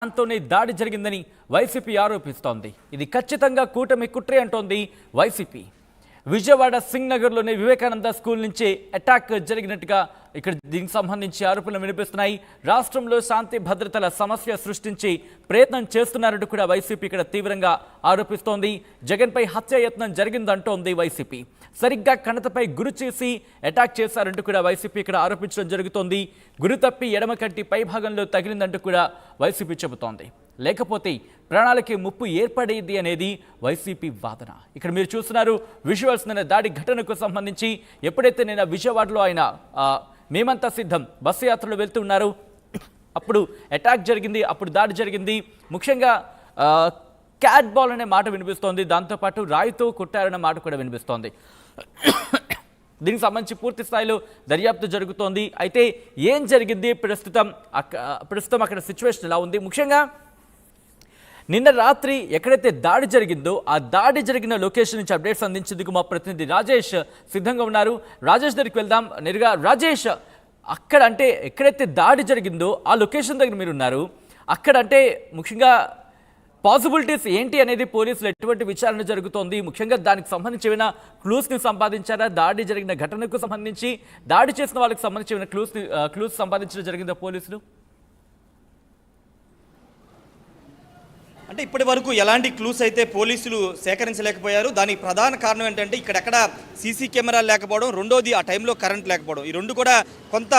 దాంతోనే దాడి జరిగిందని వైసీపీ ఆరోపిస్తోంది. ఇది ఖచ్చితంగా కూటమి కుట్రే అంటోంది వైసీపీ. విజయవాడ సింగ్ నగర్లోని వివేకానంద స్కూల్ నుంచి అటాక్ జరిగినట్టుగా ఇక్కడ దీనికి సంబంధించి ఆరోపణలు వినిపిస్తున్నాయి. రాష్ట్రంలో శాంతి భద్రతల సమస్య సృష్టించి ప్రయత్నం చేస్తున్నారంటూ కూడా వైసీపీ ఇక్కడ తీవ్రంగా ఆరోపిస్తోంది. జగన్పై హత్యాయత్నం జరిగిందంటోంది వైసీపీ. సరిగ్గా కణతపై గురి చేసి అటాక్ చేశారంటూ కూడా వైసీపీ ఇక్కడ ఆరోపించడం జరుగుతోంది. గురి తప్పి ఎడమ కంటి పై భాగంలో తగిలిందంటూ కూడా వైసీపీ చెబుతోంది. లేకపోతే ప్రాణాలకి ముప్పు ఏర్పడేది అనేది వైసీపీ వాదన. ఇక్కడ మీరు చూస్తున్నారు విజువల్స్. నిన్న దాడి ఘటనకు సంబంధించి ఎప్పుడైతే నిన్న విజయవాడలో ఆయన మేమంతా సిద్ధం బస్సు యాత్రలో వెళ్తున్నారు, అప్పుడు అటాక్ జరిగింది, అప్పుడు దాడి జరిగింది. ముఖ్యంగా క్యాట్ బాల్ అనే మాట వినిపిస్తోంది, దాంతోపాటు రాయితో కొట్టారనే మాట కూడా వినిపిస్తోంది. దీనికి సంబంధించి పూర్తి స్థాయిలో దర్యాప్తు జరుగుతోంది. అయితే ఏం జరిగింది, ప్రస్తుతం అక్కడ సిచ్యువేషన్ ఎలా ఉంది, ముఖ్యంగా నిన్న రాత్రి ఎక్కడైతే దాడి జరిగిందో ఆ దాడి జరిగిన లొకేషన్ నుంచి అప్డేట్స్ అందించేందుకు మా ప్రతినిధి రాజేష్ సిద్ధంగా ఉన్నారు. రాజేష్ దగ్గరికి వెళ్దాం నేరుగా. రాజేష్, అక్కడ అంటే ఎక్కడైతే దాడి జరిగిందో ఆ లొకేషన్ దగ్గర మీరు ఉన్నారు. అక్కడ అంటే ముఖ్యంగా పాసిబిలిటీస్ ఏంటి అనేది పోలీసులు ఎటువంటి విచారణ జరుగుతోంది, ముఖ్యంగా దానికి సంబంధించి ఏమైనా క్లూస్ని సంపాదించారా? దాడి జరిగిన ఘటనకు సంబంధించి దాడి చేసిన వాళ్ళకి సంబంధించి ఏమైనా క్లూస్ సంపాదించడం జరిగిందా పోలీసులు? అంటే ఇప్పటి వరకు ఎలాంటి క్లూస్ అయితే పోలీసులు సేకరించలేకపోయారు. దానికి ప్రధాన కారణం ఏంటంటే ఇక్కడెక్కడ సీసీ కెమెరాలు లేకపోవడం, రెండోది ఆ టైంలో కరెంట్ లేకపోవడం. ఈ రెండు కూడా కొంత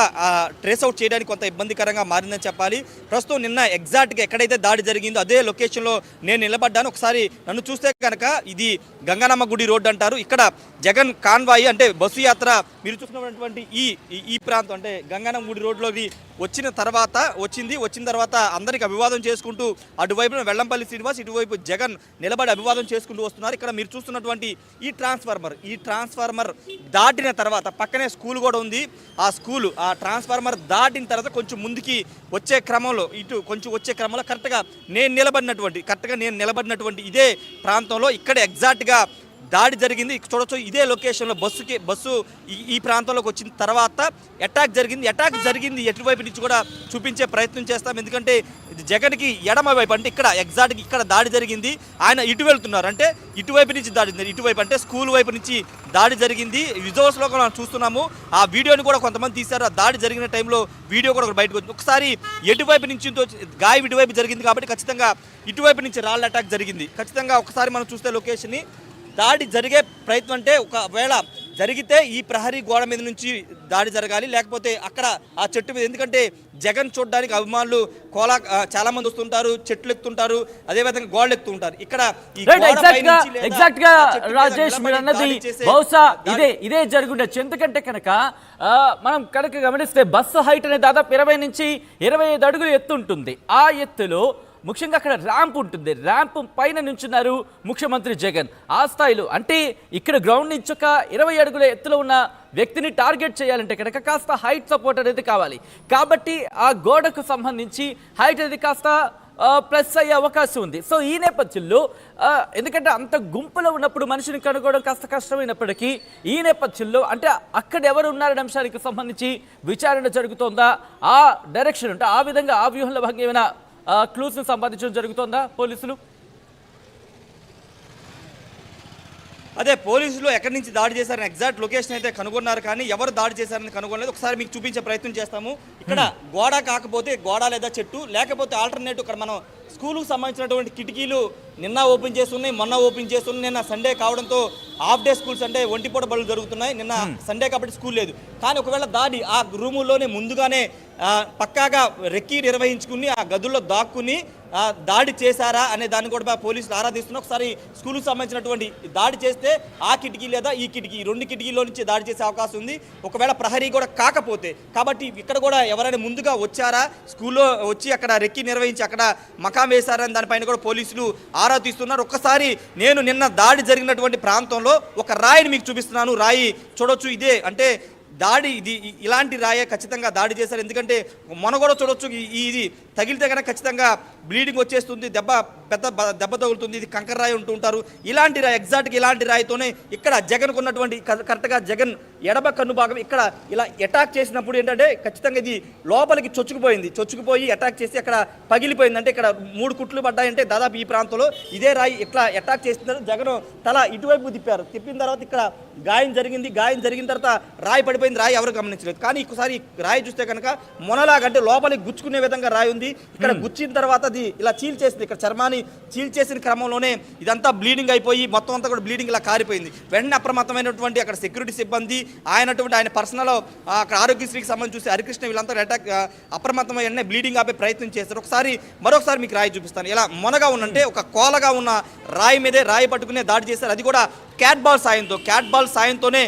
ట్రేస్ అవుట్ చేయడానికి కొంత ఇబ్బందికరంగా మారిందని చెప్పాలి. ప్రస్తుతం నిన్న ఎగ్జాక్ట్గా ఎక్కడైతే దాడి జరిగిందో అదే లొకేషన్లో నేను నిలబడ్డాను. ఒకసారి నన్ను చూస్తే కనుక ఇది గంగానమ్మ గుడి రోడ్డు అంటారు. ఇక్కడ జగన్ కాన్వాయి అంటే బస్సు యాత్ర మీరు చూస్తున్నటువంటి ఈ ప్రాంతం అంటే గంగానమ్మ గుడి రోడ్లోకి వచ్చిన తర్వాత అందరికి అభివాదం చేసుకుంటూ అటువైపున వెల్లంపల్లి శ్రీనివాస్, ఇటువైపు జగన్ నిలబడి అభివాదం చేసుకుంటూ వస్తున్నారు. ఇక్కడ మీరు చూస్తున్నటువంటి ఈ ట్రాన్స్ఫార్మర్ దాటిన తర్వాత పక్కనే స్కూల్ కూడా ఉంది. ఆ ట్రాన్స్ఫార్మర్ దాటిన తర్వాత కొంచెం ముందుకి వచ్చే క్రమంలో కరెక్ట్గా నేను నిలబడినటువంటి ఇదే ప్రాంతంలో ఇక్కడ ఎగ్జాక్ట్గా దాడి జరిగింది. చూడొచ్చు ఇదే లొకేషన్లో బస్సు ఈ ప్రాంతంలోకి వచ్చిన తర్వాత అటాక్ జరిగింది. ఎటువైపు నుంచి కూడా చూపించే ప్రయత్నం చేస్తాం. ఎందుకంటే జగన్కి ఎడమ వైపు అంటే ఇక్కడ దాడి జరిగింది. ఆయన ఇటు వెళ్తున్నారు, అంటే ఇటువైపు నుంచి దాడి జరిగింది. ఇటువైపు అంటే స్కూల్ వైపు నుంచి దాడి జరిగింది. విజువల్స్లో కూడా మనం చూస్తున్నాము. ఆ వీడియోని కూడా కొంతమంది తీశారు. ఆ దాడి జరిగిన టైంలో వీడియో కూడా బయటకు వచ్చింది. ఒకసారి ఎటువైపు నుంచి గాయం ఇటువైపు జరిగింది కాబట్టి ఖచ్చితంగా ఇటువైపు నుంచి రాళ్ళ అటాక్ జరిగింది. ఖచ్చితంగా ఒకసారి మనం చూస్తే లొకేషన్ని దాడి జరిగే ప్రయత్నం అంటే ఒకవేళ జరిగితే ఈ ప్రహరీ గోడ మీద నుంచి దాడి జరగాలి, లేకపోతే అక్కడ ఆ చెట్టు మీద. ఎందుకంటే జగన్ చూడడానికి అభిమానులు చాలా మంది వస్తుంటారు, చెట్లు ఎక్కుతుంటారు, అదేవిధంగా గోడలు ఎక్కుతుంటారు. ఇక్కడ ఎగ్జాక్ట్ గా రాజేష్ మీరు అన్నది బహుశా ఇదే జరుగుండొచ్చు. ఎందుకంటే కనుక మనం కనుక గమనిస్తే బస్సు హైట్ అనేది దాదాపు 20 నుంచి 25 అడుగులు ఎత్తు ఉంటుంది. ఆ ఎత్తులో ముఖ్యంగా అక్కడ ర్యాంప్ ఉంటుంది. ర్యాంప్ పైన నుంచున్నారు ముఖ్యమంత్రి జగన్. ఆ స్థాయిలో అంటే ఇక్కడ గ్రౌండ్ నుంచి ఒక 20 అడుగుల ఎత్తులో ఉన్న వ్యక్తిని టార్గెట్ చేయాలంటే కనుక కాస్త హైట్ సపోర్ట్ అనేది కావాలి. కాబట్టి ఆ గోడకు సంబంధించి హైట్ అనేది కాస్త ప్లస్ అయ్యే అవకాశం ఉంది. సో ఈ నేపథ్యంలో ఎందుకంటే అంత గుంపులో ఉన్నప్పుడు మనిషిని కనుగొనడం కాస్త కష్టమైనప్పటికీ ఈ నేపథ్యంలో అంటే అక్కడ ఎవరు ఉన్నారనే అంశానికి సంబంధించి విచారణ జరుగుతోందా? ఆ డైరెక్షన్ అంటే ఆ విధంగా ఆ వ్యూహంలో భాగంగా ఏమైనా క్లూస్ ని సంపాదించడం జరుగుతోందా పోలీసులు? అదే పోలీసులు ఎక్కడి నుంచి దాడి చేశారని ఎగ్జాక్ట్ లొకేషన్ అయితే కనుగొన్నారు, కానీ ఎవరు దాడి చేశారని కనుగొనలేదు. ఒకసారి మీకు చూపించే ప్రయత్నం చేస్తాము. ఇక్కడ గోడ కాకపోతే గోడ లేదా చెట్టు, లేకపోతే ఆల్టర్నేటివ్ ఇక్కడ మనం స్కూలుకు సంబంధించినటువంటి కిటికీలు నిన్న ఓపెన్ చేస్తున్నాయి, మొన్న ఓపెన్ చేస్తున్నాయి. నిన్న సండే కావడంతో హాఫ్ డే స్కూల్స్ అంటే ఒంటిపూట బడులు జరుగుతున్నాయి. నిన్న సండే కాబట్టి స్కూల్ లేదు. కానీ ఒకవేళ దాడి ఆ రూముల్లోనే ముందుగానే పక్కాగా రెక్కి నిర్వహించుకుని ఆ గదుల్లో దాక్కుని దాడి చేశారా అనే దాన్ని కూడా పోలీసులు ఆరాధిస్తున్నారు. ఒకసారి స్కూల్కి సంబంధించినటువంటి దాడి చేస్తే ఆ కిటికీ లేదా ఈ కిటికీ 2 కిటికీలో నుంచి దాడి చేసే అవకాశం ఉంది. ఒకవేళ ప్రహరీ కూడా కాకపోతే, కాబట్టి ఇక్కడ కూడా ఎవరైనా ముందుగా వచ్చారా, స్కూల్లో వచ్చి అక్కడ రెక్కి నిర్వహించి అక్కడ మకాం వేశారని దానిపైన కూడా పోలీసులు ఆరా తీస్తున్నారు. ఒక్కసారి నేను నిన్న దాడి జరిగినటువంటి ప్రాంతంలో ఒక రాయిని మీకు చూపిస్తున్నాను. రాయి చూడొచ్చు, ఇదే అంటే దాడి ఇలాంటి రాయే ఖచ్చితంగా దాడి చేశారు. ఎందుకంటే మొన్న కూడా చూడొచ్చు ఇది తగిలితే కనుక ఖచ్చితంగా బ్లీడింగ్ వచ్చేస్తుంది, దెబ్బ తగులుతుంది. ఇది కంకర రాయి ఉంటూ ఉంటారు. ఇలాంటి రాయి ఎగ్జాక్ట్గా ఇలాంటి రాయితోనే ఇక్కడ జగన్కు ఉన్నటువంటి కరెక్ట్గా జగన్ ఎడమ కన్ను భాగం ఇక్కడ ఇలా అటాక్ చేసినప్పుడు ఏంటంటే ఖచ్చితంగా ఇది లోపలికి చొచ్చుకుపోయి అటాక్ చేసి అక్కడ పగిలిపోయింది. అంటే ఇక్కడ 3 కుట్లు పడ్డాయంటే దాదాపు ఈ ప్రాంతంలో ఇదే రాయి ఇట్లా అటాక్ చేస్తున్నారు. జగన్ తల ఇటువైపు తిప్పిన తర్వాత ఇక్కడ గాయం జరిగిన తర్వాత రాయి పడిపోయింది. రాయి ఎవరు గమనించలేదు. కానీ ఒకసారి రాయి చూస్తే కనుక మొనలాగంటే లోపలికి గుచ్చుకునే విధంగా రాయి ఉంది. ఇక్కడ గుచ్చిన తర్వాత అది ఇలా చీల్చేసింది. ఇక్కడ చర్మాన్ని చీల్చేసిన క్రమంలోనే ఇదంతా బ్లీడింగ్ అయిపోయి మొత్తం అంతా కూడా బ్లీడింగ్ ఇలా కారిపోయింది. వెంటనే అప్రమత్తమైనటువంటి అక్కడ సెక్యూరిటీ సిబ్బంది ఆయన పర్సనల్ అక్కడ ఆరోగ్యశ్రీకి సంబంధించి చూసి హరికృష్ణ వీళ్ళంతా అటాక్ అప్రమత్తమై వెంటనే బ్లీడింగ్ ఆపే ప్రయత్నం చేస్తారు. మరొకసారి మీకు రాయి చూపిస్తాను. ఇలా మొనగా ఉన్నంటే ఒక కోలగా ఉన్న రాయి మీదే రాయి పట్టుకునే దాడి చేశారు. అది కూడా క్యాట్ బాల్ సాయంతోనే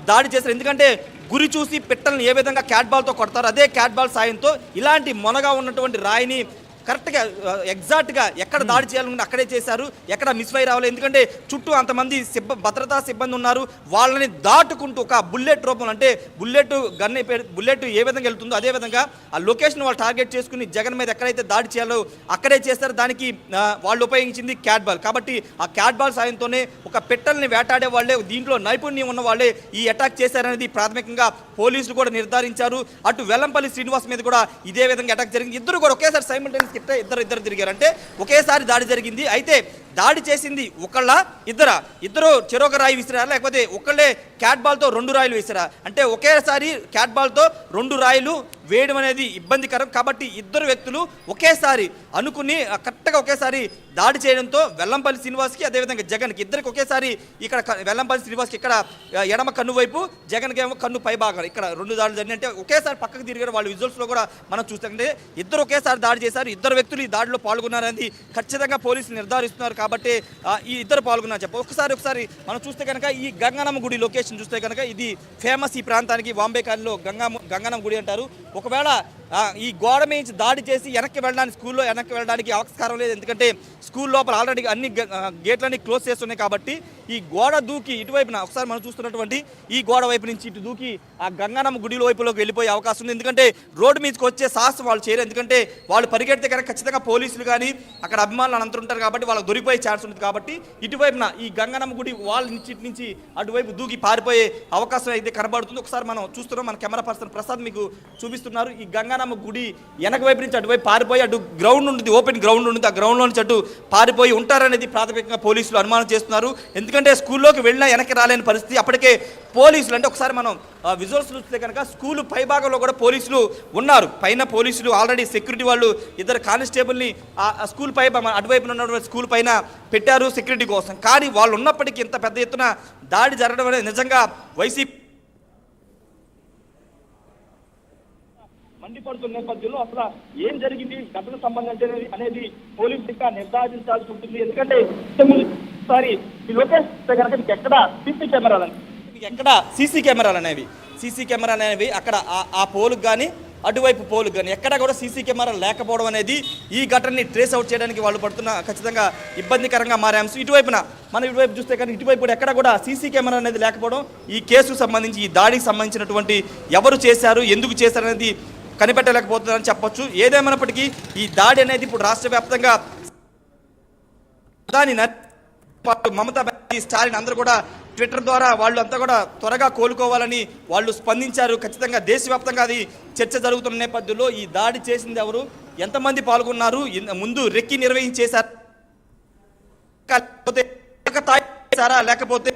దాడి చేశారు. ఎందుకంటే గురి చూసి పిట్టల్ని ఏ విధంగా క్యాట్ బాల్తో కొడతారు, అదే క్యాట్ బాల్ సాయంతో ఇలాంటి మొనగా ఉన్నటువంటి రాయిని కరెక్ట్గా ఎగ్జాక్ట్గా ఎక్కడ దాడి చేయాలనుకుంటే అక్కడే చేశారు. ఎక్కడ మిస్ఫైర్ అవ్వలేదు. ఎందుకంటే చుట్టూ అంతమంది భద్రతా సిబ్బంది ఉన్నారు. వాళ్ళని దాటుకుంటూ ఒక బుల్లెట్ రూపంలో అంటే బుల్లెట్ ఏ విధంగా వెళ్తుందో అదే విధంగా ఆ లొకేషన్ వాళ్ళు టార్గెట్ చేసుకుని జగన్ మీద ఎక్కడైతే దాడి చేయాలో అక్కడే చేస్తారు. దానికి వాళ్ళు ఉపయోగించింది క్యాట్ బాల్. కాబట్టి ఆ క్యాట్ బాల్ సాయంతోనే ఒక పెట్టల్ని వేటాడే వాళ్ళే, దీంట్లో నైపుణ్యం ఉన్న వాళ్ళే ఈ అటాక్ చేశారనేది ప్రాథమికంగా పోలీసులు కూడా నిర్ధారించారు. అటు వెల్లంపల్లి శ్రీనివాస్ మీద కూడా ఇదే విధంగా అటాక్ జరిగింది. ఇద్దరు కూడా ఒకేసారి సైమల్టేనియస్ ఇద్దరు తిరిగారు. అంటే ఒకేసారి దాడి జరిగింది. అయితే దాడి చేసింది ఇద్దరు చెరొక రాయి విసిరారా, లేకపోతే ఒకళ్ళే క్యాట్ బాల్తో 2 రాయిలు విసిరా? అంటే ఒకేసారి క్యాట్ బాల్తో 2 రాయిలు వేయడం అనేది ఇబ్బందికరం. కాబట్టి ఇద్దరు వ్యక్తులు ఒకేసారి అనుకుని కరెక్ట్గా ఒకేసారి దాడి చేయడంతో వెల్లంపల్లి శ్రీనివాస్కి అదేవిధంగా జగన్కి ఇద్దరికి ఒకేసారి ఇక్కడ వెల్లంపల్లి శ్రీనివాస్కి ఇక్కడ ఎడమ కన్ను వైపు, జగన్కి ఏమో కన్ను పై భాగం ఇక్కడ 2 దాడులు జరిగినాయి. అంటే ఒకేసారి పక్కకు తిరిగారు. వాళ్ళు విజువల్స్లో కూడా మనం చూస్తుంటే ఇద్దరు ఒకేసారి దాడి చేశారు. ఇద్దరు వ్యక్తులు ఈ దాడిలో పాల్గొన్నారని ఖచ్చితంగా పోలీసులు నిర్ధారిస్తున్నారు. కాబట్టి ఈ ఇద్దరు పాల్గొన్నారు చెప్ప. ఒకసారి మనం చూస్తే కనుక ఈ గంగనమ్మ గుడి లొకేషన్ చూస్తే కనుక ఇది ఫేమస్ ఈ ప్రాంతానికి. బాంబే కాలనీలో గంగనమ్మ గుడి అంటారు. ఒకవేళ ఈ గోడ మీద దాడి చేసి స్కూల్లో వెనక్కి వెళ్ళడానికి ఆస్కారం లేదు. ఎందుకంటే స్కూల్ లోపల ఆల్రెడీ అన్ని గేట్లన్నీ క్లోజ్ చేస్తున్నాయి. కాబట్టి ఈ గోడ దూకి ఇటువైపున ఒకసారి మనం చూస్తున్నటువంటి ఈ గోడ వైపు నుంచి ఇటు దూకి ఆ గంగనమ్మ గుడి వైపులోకి వెళ్ళిపోయే అవకాశం ఉంది. ఎందుకంటే రోడ్డు మీదకి వచ్చే సాహసం వాళ్ళు చేయరు. ఎందుకంటే వాళ్ళు పరిగెడితే కనుక ఖచ్చితంగా పోలీసులు కానీ అక్కడ అభిమానులు అంతా ఉంటారు. కాబట్టి వాళ్ళకి దొరికిపోయే ఛాన్స్ ఉంటుంది. కాబట్టి ఇటువైపున ఈ గంగనమ్మ గుడి వాళ్ళ నుంచి అటువైపు దూకి పారిపోయే అవకాశం అయితే కనబడుతుంది. ఒకసారి మనం చూస్తున్నాం. మన కెమెరా పర్సన్ ప్రసాద్ మీకు చూపిస్తున్నారు. ఈ గంగనమ్మ గుడి వెనక వైపు నుంచి అటువైపు పారిపోయి అటు గ్రౌండ్ ఉంటుంది, ఓపెన్ గ్రౌండ్ ఉంటుంది. ఆ గ్రౌండ్లో నుంచి అటు పారిపోయి ఉంటారనేది ప్రాథమికంగా పోలీసులు అనుమానం చేస్తున్నారు. ఎందుకంటే స్కూల్లోకి వెళ్ళినా వెనక్కి రాలేని పరిస్థితి. అప్పటికే పోలీసులు అంటే ఒకసారి మనం విజువల్స్ చూస్తే కనుక స్కూల్ పై భాగంలో కూడా పోలీసులు ఉన్నారు. పైన పోలీసులు ఆల్రెడీ సెక్యూరిటీ వాళ్ళు ఇద్దరు కానిస్టేబుల్ని ఆ స్కూల్ పై అటువైపున ఉన్నటువంటి స్కూల్ పైన పెట్టారు సెక్యూరిటీ కోసం. కానీ వాళ్ళు ఉన్నప్పటికీ ఇంత పెద్ద ఎత్తున దాడి జరగడం అనేది నిజంగా వైసీపీ మండిపడుతున్న నేపథ్యంలో అసలు ఏం జరిగింది, ఘటనకు సంబంధించి అనేది పోలీసులు ఇంకా నిర్ధారించాల్సి ఉంటుంది. ఎందుకంటే ఈ లొకేషన్ కనుక మీకు ఎక్కడ సీసీ కెమెరాలు అనేవి అక్కడ ఆ పోలుకు కానీ అటువైపు పోలుకు కానీ ఎక్కడ కూడా సీసీ కెమెరా లేకపోవడం అనేది ఈ ఘటనని ట్రేస్ అవుట్ చేయడానికి వాళ్ళు పడుతున్న ఖచ్చితంగా ఇబ్బందికరంగా మారే అంశం. ఇటువైపు చూస్తే కానీ ఇటువైపు ఎక్కడ కూడా సీసీ కెమెరా అనేది లేకపోవడం ఈ కేసుకు సంబంధించి ఈ దాడికి సంబంధించినటువంటి ఎవరు చేశారు, ఎందుకు చేశారు అనేది కనిపెట్టలేకపోతుందని చెప్పొచ్చు. ఏదేమైనప్పటికీ ఈ దాడి అనేది ఇప్పుడు రాష్ట్ర వ్యాప్తంగా మమతా బెనర్జీ, స్టాలిన్ అందరూ కూడా ట్విట్టర్ ద్వారా వాళ్ళు అంతా కూడా త్వరగా కోలుకోవాలని వాళ్ళు స్పందించారు. ఖచ్చితంగా దేశవ్యాప్తంగా అది చర్చ జరుగుతున్న నేపథ్యంలో ఈ దాడి చేసింది ఎవరు, ఎంతమంది పాల్గొన్నారు, ముందు రెక్కి నిర్వహించేశారా లేకపోతే